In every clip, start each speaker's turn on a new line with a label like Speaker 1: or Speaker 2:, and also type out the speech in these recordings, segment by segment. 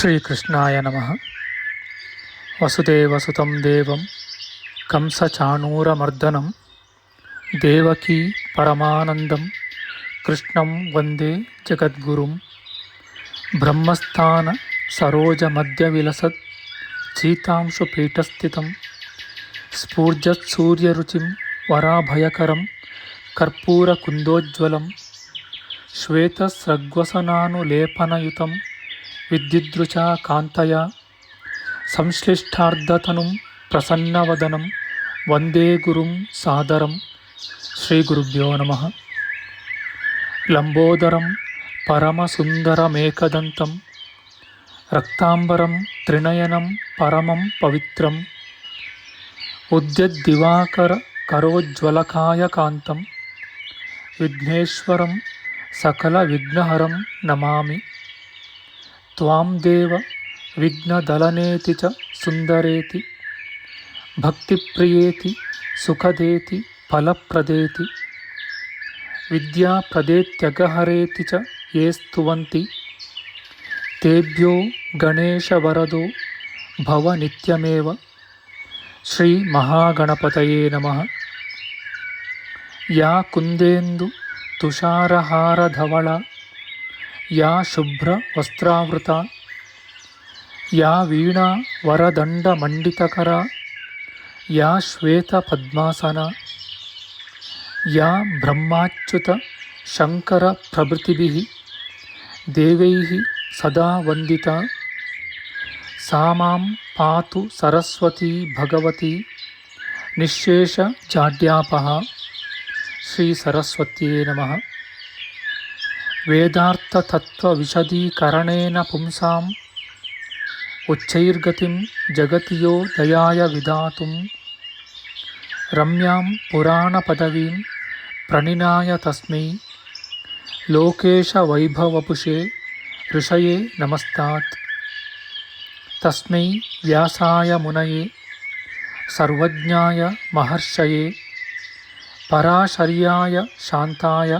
Speaker 1: ಶ್ರೀಕೃಷ್ಣಾಯ ನಮಃ. ವಸುದೇವಸುತಂ ದೇವಂ ಕಂಸಚಾಣೂರಮರ್ದನಂ ದೇವಕೀ ಪರಮಾನಂದಂ ಕೃಷ್ಣಂ ವಂದೇ ಜಗದ್ಗುರುಂ. ಬ್ರಹ್ಮಸ್ಥಾನ ಸರೋಜಮಧ್ಯವಿಲಸತ್ ಚೀತಾಂಶುಪೀಠಸ್ಥಿತಂ ಸ್ಫೂರ್ಜತ್ಸೂರ್ಯರುಚಿಂ ವರಾಭಯಕರಂ ಕರ್ಪೂರಕುಂದೋಜ್ವಲಂ ಶ್ವೇತಸ್ರಗ್ವಸನಾನುಲೇಪನಯುತಂ ವಿದ್ಯುದೃಚಾ ಕಾಂತಯ ಸಂಶ್ಲಿಷ್ಟಾರ್ಧತನುಂ ಪ್ರಸನ್ನವದನಂ ವಂದೇ ಗುರುಂ ಸಾದರಂ. ಶ್ರೀಗುರುಭ್ಯೋ ನಮಃ. ಲಂಬೋದರಂ ಪರಮಸುಂದರಮೇಕದಂತಂ ರಕ್ತಾಂಬರಂ ತ್ರಿನಯನಂ ಪರಮಂ ಪವಿತ್ರಂ ಉದ್ಯದ್ದಿವಾಕರ ಕರೋಜ್ವಲಕಾಯಕಾಂತಂ ವಿಘ್ನೇಶ್ವರಂ ಸಕಲವಿಘ್ನಹರಂ ನಮಾಮಿ. ತ್ವಾಂ ದೇವ ವಿಘ್ನದಲನೇತಿ ಚ ಸುಂದರೇತಿ ಭಕ್ತಿಪ್ರಿಯೇತಿ ಸುಖದೇತಿ ಫಲಪ್ರದೇತಿ ವಿದ್ಯಾಪ್ರದೇತ್ಯಗಹರೇತಿ ಚ ಯೇ ಸ್ತುವಂತಿ ತೇಭ್ಯೋ ಗಣೇಶವರದೋ ಭವ ನಿತ್ಯಮೇವ. ಶ್ರೀ ಮಹಾಗಣಪತಯೇ ನಮಃ. ಯಾ ಕುಂದೇಂದು ತುಷಾರಹಾರಧವಳ ಯಾ ಶುಭ್ರ ವಸ್ತ್ರಾವೃತ ಯಾ ವೀಣಾ ವರದಂಡಮಂಡಿತಕರ ಯಾ ಶ್ವೇತ ಪದ್ಮಾಸನ ಯಾ ಬ್ರಹ್ಮಾಚ್ಯುತ ಶಂಕರ ಪ್ರಭೃತಿಭಿಃ ದೇವೈಃ ಸದಾ ವಂದಿತಾ ಸಾ ಮಾಂ ಪಾತು ಸರಸ್ವತೀ ಭಗವತಿ ನಿಶ್ಶೇಷ ಜಾಡ್ಯಾಪಃ. ಶ್ರೀ ಸರಸ್ವತ್ಯೇ ನಮಃ. ವೇದಾರ್ಥತತ್ವವಿಶದೀಕರಣೇನ ಪುಂಸಾಂ ಉಚ್ಚೈರ್ಗತಿಂ ಜಗತಿಯೋ ದಯಾಯ ವಿಧಾತುಂ ರಮ್ಯಾಂ ಪುರಾಣಪದವೀಂ ಪ್ರಣಿನಾಯ ತಸ್ಮೈ ಲೋಕೇಶವೈಭವಪುಷೇ ಋಷಯೇ ನಮಸ್ತಾತ್. ತಸ್ಮೈ ವ್ಯಾಸಾಯ ಮುನಯೇ ಸರ್ವಜ್ಞಾಯ ಮಹರ್ಷಯೇ ಪರಾಶರ್ಯಾಯ ಶಾಂತಾಯ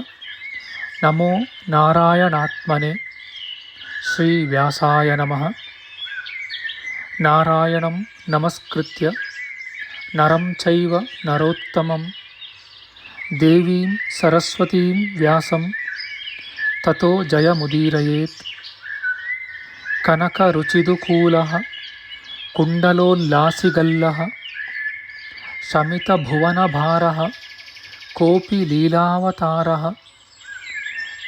Speaker 1: ನಮೋ ನಾರಾಯಣಾತ್ಮನೆ. ಶ್ರೀ ವ್ಯಾಸಾಯ ನಮಃ. ನಾರಾಯಣಂ ನಮಸ್ಕೃತ್ಯ ನರಂ ಚೈವ ನರೋತ್ತಮಂ ದೇವೀಂ ಸರಸ್ವತೀಂ ವ್ಯಾಸಂ ತತೋ ಜಯಮುದೀರಯೇತ್. ಕನಕರುಚಿದುಕೂಲಃ ಕುಂಡಲೋಲ್ಲಾಸಿಗಲ್ಲಃ ಶಮಿತಭುವನಭಾರಃ ಕೋಪಿ ಲೀಲಾವತಾರಃ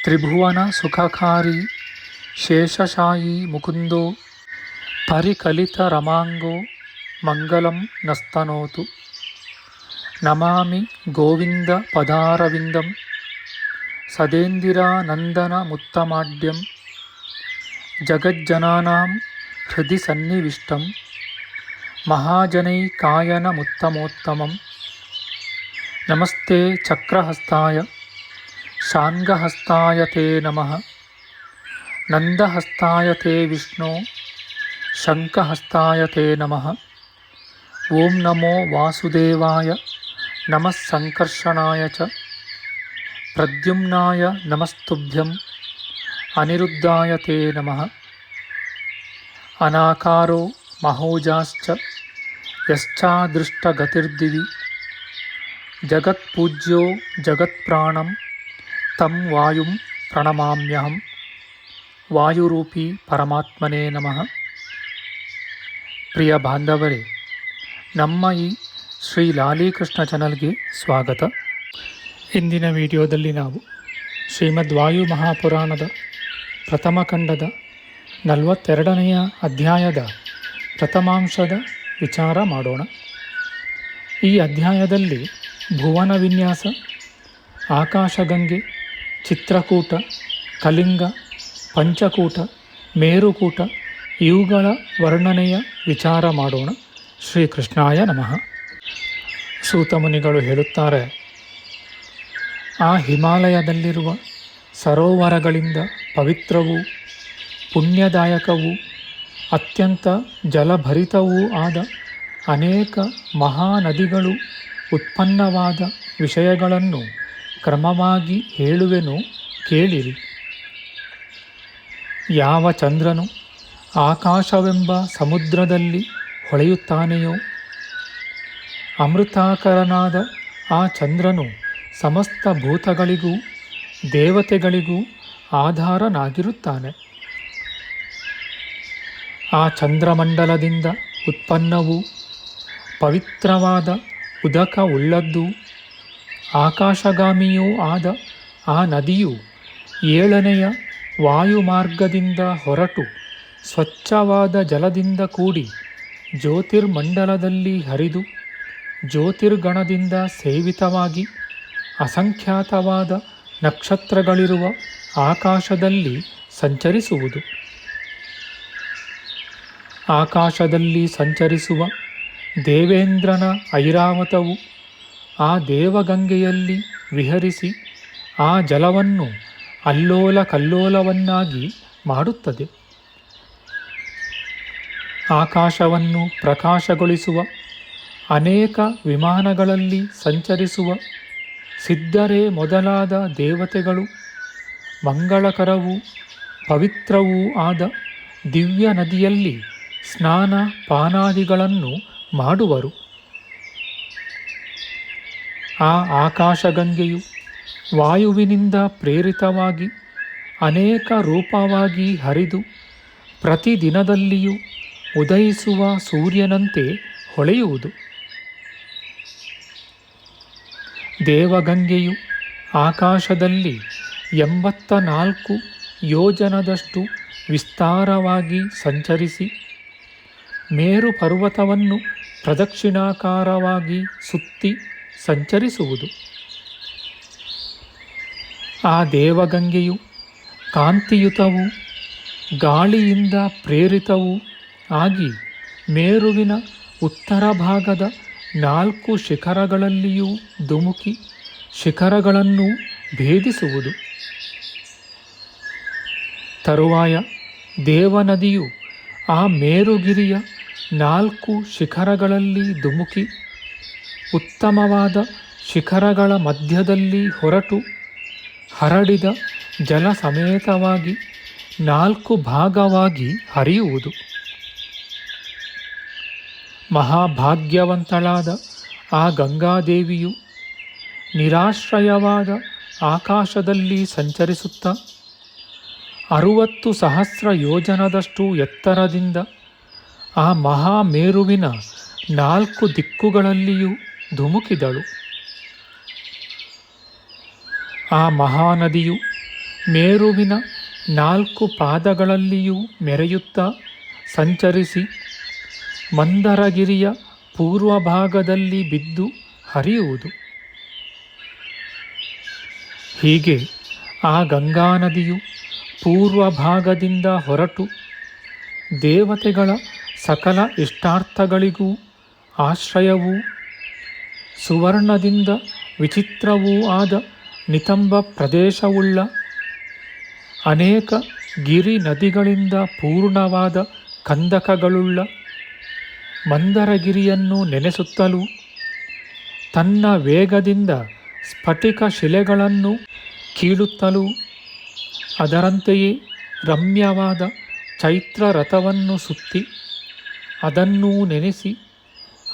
Speaker 1: ತ್ರಿಭುವನ ಸುಖಕಾರಿ ಶೇಷಶಾಯೀ ಮುಕುಂದೋ ಪರಿಕಲಿತರಮಾಂಗೋ ಮಂಗಲಂ ನಸ್ತನೋತು. ನಮಾಮಿ ಗೋವಿಂದ ಪದಾರವಿಂದಂ ಸದೇಂದಿರಾನಂದನಮುತ್ತಮಾಡ್ಯಂ ಜಗಜ್ಜನಾನಾಂ ಹೃದಯ ಸನ್ನಿವಿಷ್ಟಂ ಮಹಾಜನೈಕಾಯನಮುತ್ತಮೋತ್ತಮಂ. ನಮಸ್ತೆ ಚಕ್ರಹಸ್ತಾಯ ಶಾಂಗಹಸ್ತಾಯ ತೇ ನಮಃ. ನಂದಹಸ್ತಾಯ ತೇ ವಿಷ್ಣೋ ಶಂಖಹಸ್ತಾಯ ತೇ ನಮಃ. ಓಂ ನಮೋ ವಾಸುದೇವಾಯ ನಮಃ ಸಂಕರ್ಷಣಾಯ ಚ ಪ್ರದ್ಯುಮ್ನಾಯ ನಮಸ್ತುಭ್ಯಂ ಅನಿರುದ್ಧಾಯ ತೇ ನಮಃ. ಅನಾಕಾರೋ ಮಹೋಜಾಶ್ಚ ಯಶ್ಚಾದೃಷ್ಟಗತಿರ್ದಿವಿ ಜಗತ್ಪೂಜ್ಯೋ ಜಗತ್ಪ್ರಾಣಂ ತಂ ವಾಯುಂ ಪ್ರಣಮಾಮ್ಯಹಂ. ವಾಯುರೂಪಿ ಪರಮಾತ್ಮನೇ ನಮಃ. ಪ್ರಿಯ ಬಾಂಧವರೇ, ನಮ್ಮ ಈ ಶ್ರೀ ಲಾಲೀಕೃಷ್ಣ ಚಾನಲ್ಗೆ ಸ್ವಾಗತ. ಇಂದಿನ ವಿಡಿಯೋದಲ್ಲಿ ನಾವು ಶ್ರೀಮದ್ ವಾಯು ಮಹಾಪುರಾಣದ ಪ್ರಥಮ ಖಂಡದ 42ನೆಯ ಅಧ್ಯಾಯದ ಪ್ರಥಮಾಂಶದ ವಿಚಾರ ಮಾಡೋಣ. ಈ ಅಧ್ಯಾಯದಲ್ಲಿ ಭುವನ ವಿನ್ಯಾಸ, ಆಕಾಶಗಂಗೆ, ಚಿತ್ರಕೂಟ, ಕಲಿಂಗ, ಪಂಚಕೂಟ, ಮೇರುಕೂಟ ಇವುಗಳ ವರ್ಣನೆಯ ವಿಚಾರ ಮಾಡೋಣ. ಶ್ರೀಕೃಷ್ಣಾಯ ನಮಃ. ಸೂತಮುನಿಗಳು ಹೇಳುತ್ತಾರೆ, ಆ ಹಿಮಾಲಯದಲ್ಲಿರುವ ಸರೋವರಗಳಿಂದ ಪವಿತ್ರವೂ ಪುಣ್ಯದಾಯಕವೂ ಅತ್ಯಂತ ಜಲಭರಿತವೂ ಆದ ಅನೇಕ ಮಹಾನದಿಗಳು ಉತ್ಪನ್ನವಾದ ವಿಷಯಗಳನ್ನು ಕ್ರಮವಾಗಿ ಹೇಳುವೆನು ಕೇಳಿರಿ. ಯಾವ ಚಂದ್ರನು ಆಕಾಶವೆಂಬ ಸಮುದ್ರದಲ್ಲಿ ಹೊಳೆಯುತ್ತಾನೆಯೋ? ಅಮೃತಾಕರನಾದ ಆ ಚಂದ್ರನು ಸಮಸ್ತ ಭೂತಗಳಿಗೂ ದೇವತೆಗಳಿಗೂ ಆಧಾರನಾಗಿರುತ್ತಾನೆ. ಆ ಚಂದ್ರಮಂಡಲದಿಂದ ಉತ್ಪನ್ನವೂ ಪವಿತ್ರವಾದ ಉದಕ ಉಳ್ಳದ್ದೂ ಆಕಾಶಗಾಮಿಯೂ ಆದ ಆ ನದಿಯು 7ನೆಯ ವಾಯುಮಾರ್ಗದಿಂದ ಹೊರಟು ಸ್ವಚ್ಛವಾದ ಜಲದಿಂದ ಕೂಡಿ ಜ್ಯೋತಿರ್ಮಂಡಲದಲ್ಲಿ ಹರಿದು ಜ್ಯೋತಿರ್ಗಣದಿಂದ ಸೇವಿತವಾಗಿ ಅಸಂಖ್ಯಾತವಾದ ನಕ್ಷತ್ರಗಳಿರುವ ಆಕಾಶದಲ್ಲಿ ಸಂಚರಿಸುವುದು. ಆಕಾಶದಲ್ಲಿ ಸಂಚರಿಸುವ ದೇವೇಂದ್ರನ ಐರಾವತವು ಆ ದೇವಗಂಗೆಯಲ್ಲಿ ವಿಹರಿಸಿ ಆ ಜಲವನ್ನು ಅಲ್ಲೋಲ ಕಲ್ಲೋಲವನ್ನಾಗಿ ಮಾಡುತ್ತದೆ. ಆಕಾಶವನ್ನು ಪ್ರಕಾಶಗೊಳಿಸುವ ಅನೇಕ ವಿಮಾನಗಳಲ್ಲಿ ಸಂಚರಿಸುವ ಸಿದ್ಧರೇ ಮೊದಲಾದ ದೇವತೆಗಳು ಮಂಗಳಕರವೂ ಪವಿತ್ರವೂ ಆದ ದಿವ್ಯ ನದಿಯಲ್ಲಿ ಸ್ನಾನ ಪಾನಾದಿಗಳನ್ನು ಮಾಡುವರು. ಆ ಆಕಾಶಗಂಗೆಯು ವಾಯುವಿನಿಂದ ಪ್ರೇರಿತವಾಗಿ ಅನೇಕ ರೂಪವಾಗಿ ಹರಿದು ಪ್ರತಿದಿನದಲ್ಲಿಯೂ ಉದಯಿಸುವ ಸೂರ್ಯನಂತೆ ಹೊಳೆಯುವುದು. ದೇವಗಂಗೆಯು ಆಕಾಶದಲ್ಲಿ 84 ಯೋಜನದಷ್ಟು ವಿಸ್ತಾರವಾಗಿ ಸಂಚರಿಸಿ ಮೇರು ಪರ್ವತವನ್ನು ಪ್ರದಕ್ಷಿಣಾಕಾರವಾಗಿ ಸುತ್ತಿ ಸಂಚರಿಸುವುದು. ಆ ದೇವಗಂಗೆಯು ಕಾಂತಿಯುತವೂ ಗಾಳಿಯಿಂದ ಪ್ರೇರಿತವೂ ಆಗಿ ಮೇರುವಿನ ಉತ್ತರ ಭಾಗದ 4 ಶಿಖರಗಳಲ್ಲಿಯೂ ಧುಮುಕಿ ಶಿಖರಗಳನ್ನು ಭೇದಿಸುವುದು. ತರುವಾಯ ದೇವನದಿಯು ಆ ಮೇರುಗಿರಿಯ 4 ಶಿಖರಗಳಲ್ಲಿ ಧುಮುಕಿ ಉತ್ತಮವಾದ ಶಿಖರಗಳ ಮಧ್ಯದಲ್ಲಿ ಹೊರಟು ಹರಡಿದ ಜಲ ಸಮೇತವಾಗಿ 4 ಭಾಗವಾಗಿ ಹರಿಯುವುದು. ಮಹಾಭಾಗ್ಯವಂತಳಾದ ಆ ಗಂಗಾದೇವಿಯು ನಿರಾಶ್ರಯವಾದ ಆಕಾಶದಲ್ಲಿ ಸಂಚರಿಸುತ್ತಾ 60,000 ಯೋಜನದಷ್ಟು ಎತ್ತರದಿಂದ ಆ ಮಹಾಮೇರುವಿನ 4 ದಿಕ್ಕುಗಳಲ್ಲಿಯೂ ಧುಮುಕಿದಳು. ಆ ಮಹಾನದಿಯು ಮೇರುವಿನ 4 ಪಾದಗಳಲ್ಲಿಯೂ ಮೆರೆಯುತ್ತಾ ಸಂಚರಿಸಿ ಮಂದರಗಿರಿಯ ಪೂರ್ವ ಭಾಗದಲ್ಲಿ ಬಿದ್ದು ಹರಿಯುವುದು. ಹೀಗೆ ಆ ಗಂಗಾನದಿಯು ಪೂರ್ವ ಭಾಗದಿಂದ ಹೊರಟು ದೇವತೆಗಳ ಸಕಲ ಇಷ್ಟಾರ್ಥಗಳಿಗೂ ಆಶ್ರಯವೂ ಸುವರ್ಣದಿಂದ ವಿಚಿತ್ರವೂ ಆದ ನಿತಂಬ ಪ್ರದೇಶವುಳ್ಳ ಅನೇಕ ಗಿರಿ ನದಿಗಳಿಂದ ಪೂರ್ಣವಾದ ಕಂದಕಗಳುಳ್ಳ ಮಂದರಗಿರಿಯನ್ನು ನೆನೆಸುತ್ತಲೂ ತನ್ನ ವೇಗದಿಂದ ಸ್ಫಟಿಕ ಶಿಲೆಗಳನ್ನು ಕೀಳುತ್ತಲೂ ಅದರಂತೆಯೇ ರಮ್ಯವಾದ ಚೈತ್ರ ರಥವನ್ನು ಸುತ್ತಿ ಅದನ್ನೂ ನೆನೆಸಿ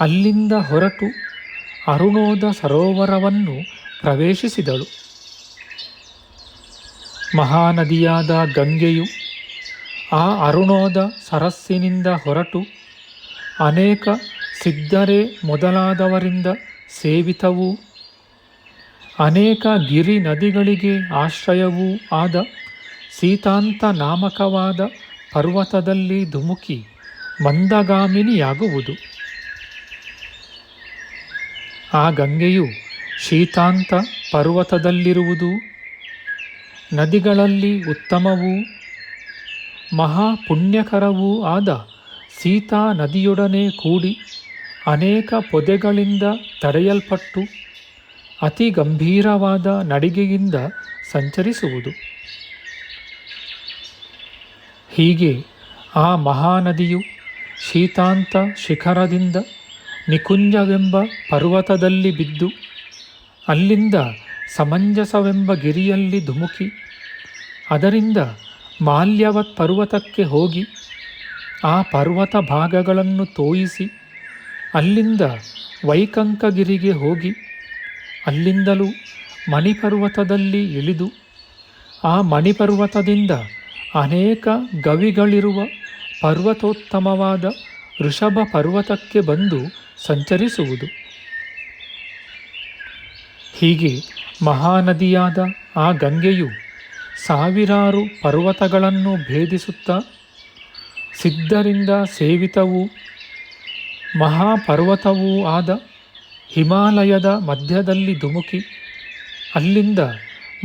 Speaker 1: ಅಲ್ಲಿಂದ ಹೊರಟು ಅರುಣೋದ ಸರೋವರವನ್ನು ಪ್ರವೇಶಿಸಿದಳು. ಮಹಾನದಿಯಾದ ಗಂಗೆಯು ಆ ಅರುಣೋದ ಸರಸ್ಸಿನಿಂದ ಹೊರಟು ಅನೇಕ ಸಿದ್ಧರೇ ಮೊದಲಾದವರಿಂದ ಸೇವಿತವೂ ಅನೇಕ ಗಿರಿ ನದಿಗಳಿಗೆ ಆಶ್ರಯವೂ ಆದ ಸೀತಾಂತ ನಾಮಕವಾದ ಪರ್ವತದಲ್ಲಿ ಧುಮುಕಿ ಮಂದಗಾಮಿನಿಯಾಗುವುದು. ಆ ಗಂಗೆಯು ಶೀತಾಂತ ಪರ್ವತದಲ್ಲಿರುವುದು ನದಿಗಳಲ್ಲಿ ಉತ್ತಮವೂ ಮಹಾಪುಣ್ಯಕರವೂ ಆದ ಸೀತಾ ನದಿಯೊಡನೆ ಕೂಡಿ ಅನೇಕ ಪೊದೆಗಳಿಂದ ತಡೆಯಲ್ಪಟ್ಟು ಅತಿ ಗಂಭೀರವಾದ ನಡಿಗೆಯಿಂದ ಸಂಚರಿಸುವುದು. ಹೀಗೆ ಆ ಮಹಾನದಿಯು ಶೀತಾಂತ ಶಿಖರದಿಂದ ನಿಕುಂಜವೆಂಬ ಪರ್ವತದಲ್ಲಿ ಬಿದ್ದು ಅಲ್ಲಿಂದ ಸಮಂಜಸವೆಂಬ ಗಿರಿಯಲ್ಲಿ ಧುಮುಕಿ ಅದರಿಂದ ಮಾಲ್ಯವತ್ ಪರ್ವತಕ್ಕೆ ಹೋಗಿ ಆ ಪರ್ವತ ಭಾಗಗಳನ್ನು ತೋಯಿಸಿ ಅಲ್ಲಿಂದ ವೈಕಂಕಗಿರಿಗೆ ಹೋಗಿ ಅಲ್ಲಿಂದಲೂ ಮಣಿಪರ್ವತದಲ್ಲಿ ಇಳಿದು ಆ ಮಣಿಪರ್ವತದಿಂದ ಅನೇಕ ಗವಿಗಳಿರುವ ಪರ್ವತೋತ್ತಮವಾದ ಋಷಭ ಪರ್ವತಕ್ಕೆ ಬಂದು ಸಂಚರಿಸುವುದು. ಹೀಗೆ ಮಹಾನದಿಯಾದ ಆ ಗಂಗೆಯು ಸಾವಿರಾರು ಪರ್ವತಗಳನ್ನು ಭೇದಿಸುತ್ತಾ ಸಿದ್ಧರಿಂದ ಸೇವಿತವೂ ಮಹಾಪರ್ವತವೂ ಆದ ಹಿಮಾಲಯದ ಮಧ್ಯದಲ್ಲಿ ಧುಮುಕಿ ಅಲ್ಲಿಂದ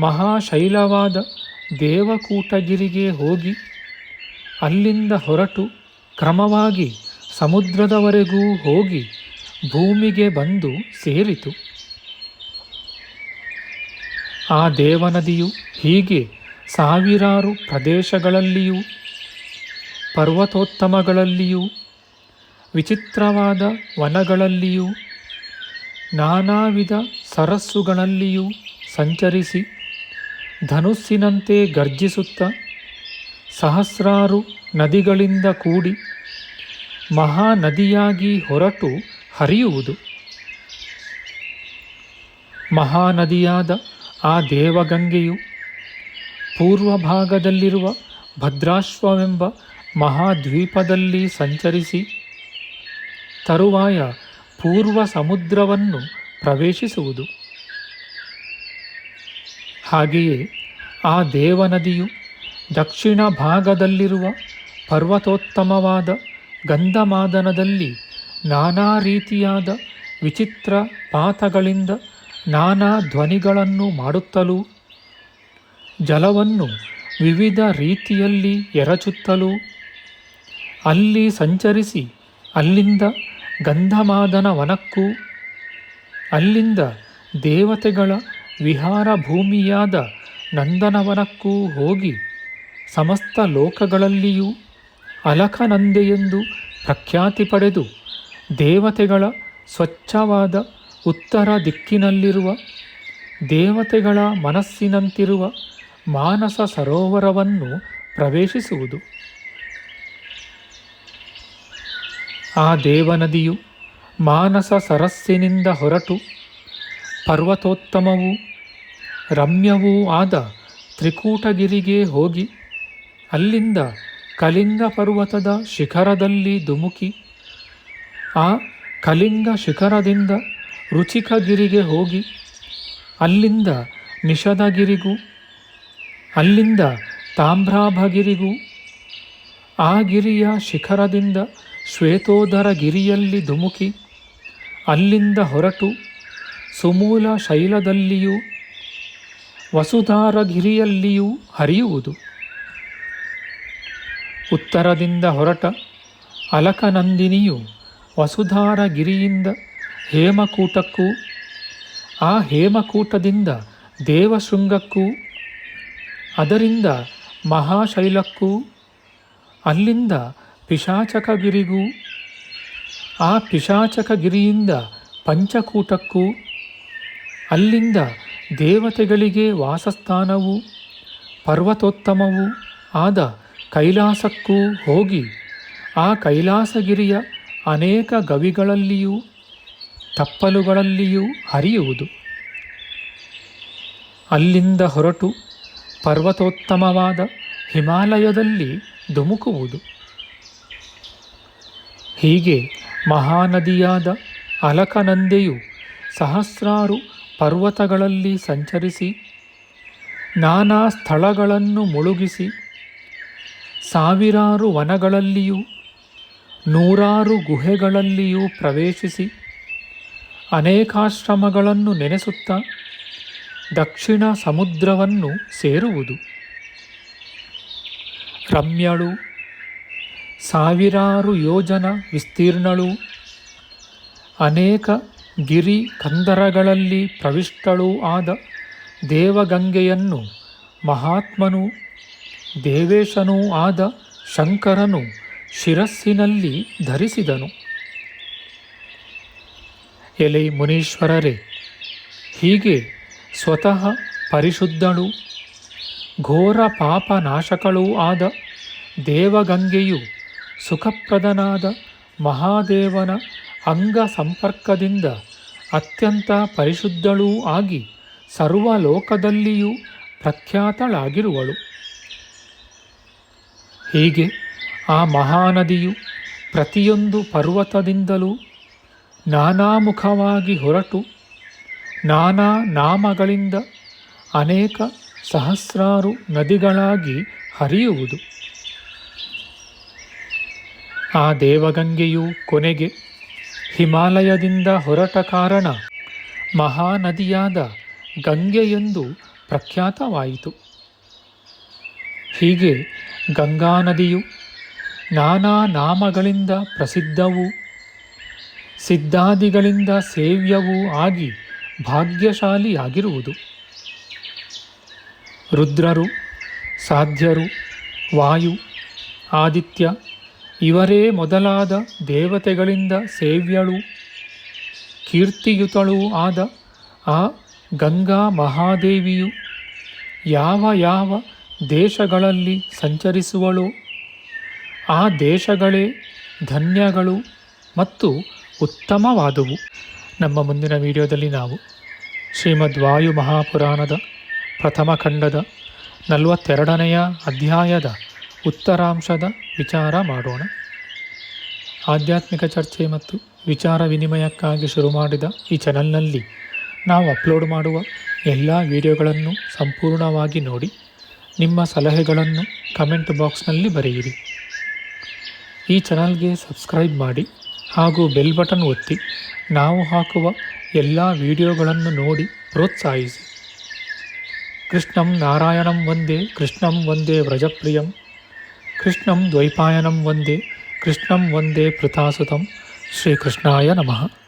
Speaker 1: ಮಹಾಶೈಲವಾದ ದೇವಕೂಟಗಿರಿಗೆ ಹೋಗಿ ಅಲ್ಲಿಂದ ಹೊರಟು ಕ್ರಮವಾಗಿ ಸಮುದ್ರದವರೆಗೂ ಹೋಗಿ ಭೂಮಿಗೆ ಬಂದು ಸೇರಿತು. ಆ ದೇವನದಿಯು ಹೀಗೆ ಸಾವಿರಾರು ಪ್ರದೇಶಗಳಲ್ಲಿಯೂ ಪರ್ವತೋತ್ತಮಗಳಲ್ಲಿಯೂ ವಿಚಿತ್ರವಾದ ವನಗಳಲ್ಲಿಯೂ ನಾನಾ ವಿಧ ಸರಸ್ಸುಗಳಲ್ಲಿಯೂ ಸಂಚರಿಸಿ ಧನುಸ್ಸಿನಂತೆ ಗರ್ಜಿಸುತ್ತಾ ಸಹಸ್ರಾರು ನದಿಗಳಿಂದ ಕೂಡಿ ಮಹಾನದಿಯಾಗಿ ಹೊರಟು ಹರಿಯುವುದು. ಮಹಾನದಿಯಾದ ಆ ದೇವಗಂಗೆಯು ಪೂರ್ವ ಭಾಗದಲ್ಲಿರುವ ಭದ್ರಾಶ್ವವೆಂಬ ಮಹಾದ್ವೀಪದಲ್ಲಿ ಸಂಚರಿಸಿ ತರುವಾಯ ಪೂರ್ವ ಸಮುದ್ರವನ್ನು ಪ್ರವೇಶಿಸುವುದು. ಹಾಗೆಯೇ ಆ ದೇವನದಿಯು ದಕ್ಷಿಣ ಭಾಗದಲ್ಲಿರುವ ಪರ್ವತೋತ್ತಮವಾದ ಗಂಧಮಾದನದಲ್ಲಿ ನಾನಾ ರೀತಿಯಾದ ವಿಚಿತ್ರ ಪಾತಗಳಿಂದ ನಾನಾ ಧ್ವನಿಗಳನ್ನು ಮಾಡುತ್ತಲೂ ಜಲವನ್ನು ವಿವಿಧ ರೀತಿಯಲ್ಲಿ ಎರಚುತ್ತಲೂ ಅಲ್ಲಿ ಸಂಚರಿಸಿ ಅಲ್ಲಿಂದ ಗಂಧಮಾದನ ವನಕ್ಕೂ ಅಲ್ಲಿಂದ ದೇವತೆಗಳ ವಿಹಾರ ಭೂಮಿಯಾದ ನಂದನವನಕ್ಕೂ ಹೋಗಿ ಸಮಸ್ತ ಲೋಕಗಳಲ್ಲಿಯೂ ಅಲಕನಂದೆಯೆಂದು ಪ್ರಖ್ಯಾತಿ ಪಡೆದು ದೇವತೆಗಳ ಸ್ವಚ್ಛವಾದ ಉತ್ತರ ದಿಕ್ಕಿನಲ್ಲಿರುವ ದೇವತೆಗಳ ಮನಸ್ಸಿನಂತಿರುವ ಮಾನಸ ಸರೋವರವನ್ನು ಪ್ರವೇಶಿಸುವುದು. ಆ ದೇವನದಿಯು ಮಾನಸ ಸರಸ್ಸಿನಿಂದ ಹೊರಟು ಪರ್ವತೋತ್ತಮವೂ ರಮ್ಯವೂ ಆದ ತ್ರಿಕೂಟಗಿರಿಗೆ ಹೋಗಿ ಅಲ್ಲಿಂದ ಕಲಿಂಗ ಪರ್ವತದ ಶಿಖರದಲ್ಲಿ ಧುಮುಕಿ ಆ ಕಲಿಂಗ ಶಿಖರದಿಂದ ರುಚಿಕಗಿರಿಗೆ ಹೋಗಿ ಅಲ್ಲಿಂದ ನಿಷದಗಿರಿಗೂ ಅಲ್ಲಿಂದ ತಾಮ್ರಾಭಗಿರಿಗೂ ಆ ಗಿರಿಯ ಶಿಖರದಿಂದ ಶ್ವೇತೋದರ ಗಿರಿಯಲ್ಲಿ ಧುಮುಕಿ ಅಲ್ಲಿಂದ ಹೊರಟು ಸುಮೂಲ ಶೈಲದಲ್ಲಿಯೂ ವಸುಧಾರಗಿರಿಯಲ್ಲಿಯೂ ಹರಿಯುವುದು. ಉತ್ತರದಿಂದ ಹೊರಟ ಅಲಕನಂದಿನಿಯು ವಸುಧಾರಗಿರಿಯಿಂದ ಹೇಮಕೂಟಕ್ಕೂ ಆ ಹೇಮಕೂಟದಿಂದ ದೇವಶೃಂಗಕ್ಕೂ ಅದರಿಂದ ಮಹಾಶೈಲಕ್ಕೂ ಅಲ್ಲಿಂದ ಪಿಶಾಚಕಗಿರಿಗೂ ಆ ಪಿಶಾಚಕಗಿರಿಯಿಂದ ಪಂಚಕೂಟಕ್ಕೂ ಅಲ್ಲಿಂದ ದೇವತೆಗಳಿಗೆ ವಾಸಸ್ಥಾನವೂ ಪರ್ವತೋತ್ತಮವೂ ಆದ ಕೈಲಾಸಕ್ಕೂ ಹೋಗಿ ಆ ಕೈಲಾಸಗಿರಿಯ ಅನೇಕ ಗವಿಗಳಲ್ಲಿಯೂ ತಪ್ಪಲುಗಳಲ್ಲಿಯೂ ಹರಿಯುವುದು. ಅಲ್ಲಿಂದ ಹೊರಟು ಪರ್ವತೋತ್ತಮವಾದ ಹಿಮಾಲಯದಲ್ಲಿ ಧುಮುಕುವುದು. ಹೀಗೆ ಮಹಾನದಿಯಾದ ಅಲಕನಂದೆಯು ಸಹಸ್ರಾರು ಪರ್ವತಗಳಲ್ಲಿ ಸಂಚರಿಸಿ ನಾನಾ ಸ್ಥಳಗಳನ್ನು ಮುಳುಗಿಸಿ ಸಾವಿರಾರು ವನಗಳಲ್ಲಿಯೂ ನೂರಾರು ಗುಹೆಗಳಲ್ಲಿಯೂ ಪ್ರವೇಶಿಸಿ ಅನೇಕಾಶ್ರಮಗಳನ್ನು ನೆನೆಸುತ್ತಾ ದಕ್ಷಿಣ ಸಮುದ್ರವನ್ನು ಸೇರುವುದು. ರಮ್ಯಳು ಸಾವಿರಾರು ಯೋಜನ ವಿಸ್ತೀರ್ಣಳು ಅನೇಕ ಗಿರಿ ಕಂದರಗಳಲ್ಲಿ ಪ್ರವಿಷ್ಟಳೂ ಆದ ದೇವಗಂಗೆಯನ್ನು ಮಹಾತ್ಮನೂ ದೇವೇಶನೂ ಆದ ಶಂಕರನು ಶಿರಸ್ಸಿನಲ್ಲಿ ಧರಿಸಿದನು. ಎಲೆ ಮುನೀಶ್ವರರೇ, ಹೀಗೆ ಸ್ವತಃ ಪರಿಶುದ್ಧಳೂ ಘೋರ ಪಾಪನಾಶಕಳೂ ಆದ ದೇವಗಂಗೆಯು ಸುಖಪ್ರದನಾದ ಮಹಾದೇವನ ಅಂಗ ಸಂಪರ್ಕದಿಂದ ಅತ್ಯಂತ ಪರಿಶುದ್ಧಳೂ ಆಗಿ ಸರ್ವಲೋಕದಲ್ಲಿಯೂ ಪ್ರಖ್ಯಾತಳಾಗಿರುವಳು. ಹೀಗೆ ಆ ಮಹಾನದಿಯು ಪ್ರತಿಯೊಂದು ಪರ್ವತದಿಂದಲೂ ನಾನಾಮುಖವಾಗಿ ಹೊರಟು ನಾನಾ ನಾಮಗಳಿಂದ ಅನೇಕ ಸಹಸ್ರಾರು ನದಿಗಳಾಗಿ ಹರಿಯುವುದು. ಆ ದೇವಗಂಗೆಯು ಕೊನೆಗೆ ಹಿಮಾಲಯದಿಂದ ಹೊರಟ ಕಾರಣ ಮಹಾನದಿಯಾದ ಗಂಗೆಯೆಂದು ಪ್ರಖ್ಯಾತವಾಯಿತು. ಹೀಗೆ ಗಂಗಾ ನದಿಯು ನಾನಾ ನಾಮಗಳಿಂದ ಪ್ರಸಿದ್ಧವೂ ಸಿದ್ಧಾದಿಗಳಿಂದ ಸೇವ್ಯವೂ ಆಗಿ ಭಾಗ್ಯಶಾಲಿಯಾಗಿರುವುದು. ರುದ್ರರು, ಸಾಧ್ಯರು, ವಾಯು, ಆದಿತ್ಯ ಇವರೇ ಮೊದಲಾದ ದೇವತೆಗಳಿಂದ ಸೇವ್ಯಳೂ ಕೀರ್ತಿಯುತಳೂ ಆದ ಆ ಗಂಗಾ ಮಹಾದೇವಿಯು ಯಾವ ಯಾವ ದೇಶಗಳಲ್ಲಿ ಸಂಚರಿಸುವಳೋ ಆ ದೇಶಗಳೇ ಧನ್ಯಗಳು ಮತ್ತು ಉತ್ತಮವಾದುವು. ನಮ್ಮ ಮುಂದಿನ ವಿಡಿಯೋದಲ್ಲಿ ನಾವು ಶ್ರೀಮದ್ ವಾಯು ಮಹಾಪುರಾಣದ ಪ್ರಥಮ ಖಂಡದ 42ನೆಯ ಅಧ್ಯಾಯದ ಉತ್ತರಾಂಶದ ವಿಚಾರ ಮಾಡೋಣ. ಆಧ್ಯಾತ್ಮಿಕ ಚರ್ಚೆ ಮತ್ತು ವಿಚಾರ ವಿನಿಮಯಕ್ಕಾಗಿ ಶುರು ಮಾಡಿದ ಈ ಚಾನಲ್ನಲ್ಲಿ ನಾವು ಅಪ್ಲೋಡ್ ಮಾಡುವ ಎಲ್ಲ ವಿಡಿಯೋಗಳನ್ನು ಸಂಪೂರ್ಣವಾಗಿ ನೋಡಿ ನಿಮ್ಮ ಸಲಹೆಗಳನ್ನು ಕಮೆಂಟ್ ಬಾಕ್ಸ್ನಲ್ಲಿ ಬರೆಯಿರಿ. ಈ ಚಾನಲ್ಗೆ ಸಬ್ಸ್ಕ್ರೈಬ್ ಮಾಡಿ ಹಾಗೂ ಬೆಲ್ ಬಟನ್ ಒತ್ತಿ ನಾವು ಹಾಕುವ ಎಲ್ಲ ವಿಡಿಯೋಗಳನ್ನು ನೋಡಿ ಪ್ರೋತ್ಸಾಹಿಸಿ. ಕೃಷ್ಣಂ ನಾರಾಯಣಂ ವಂದೇ ಕೃಷ್ಣಂ ವಂದೇ ವ್ರಜಪ್ರಿಯಂ ಕೃಷ್ಣಂ ದ್ವೈಪಾಯನಂ ವಂದೇ ಕೃಷ್ಣಂ ವಂದೇ ಪೃಥಾಸುತಂ. ಶ್ರೀಕೃಷ್ಣಾಯ ನಮಃ.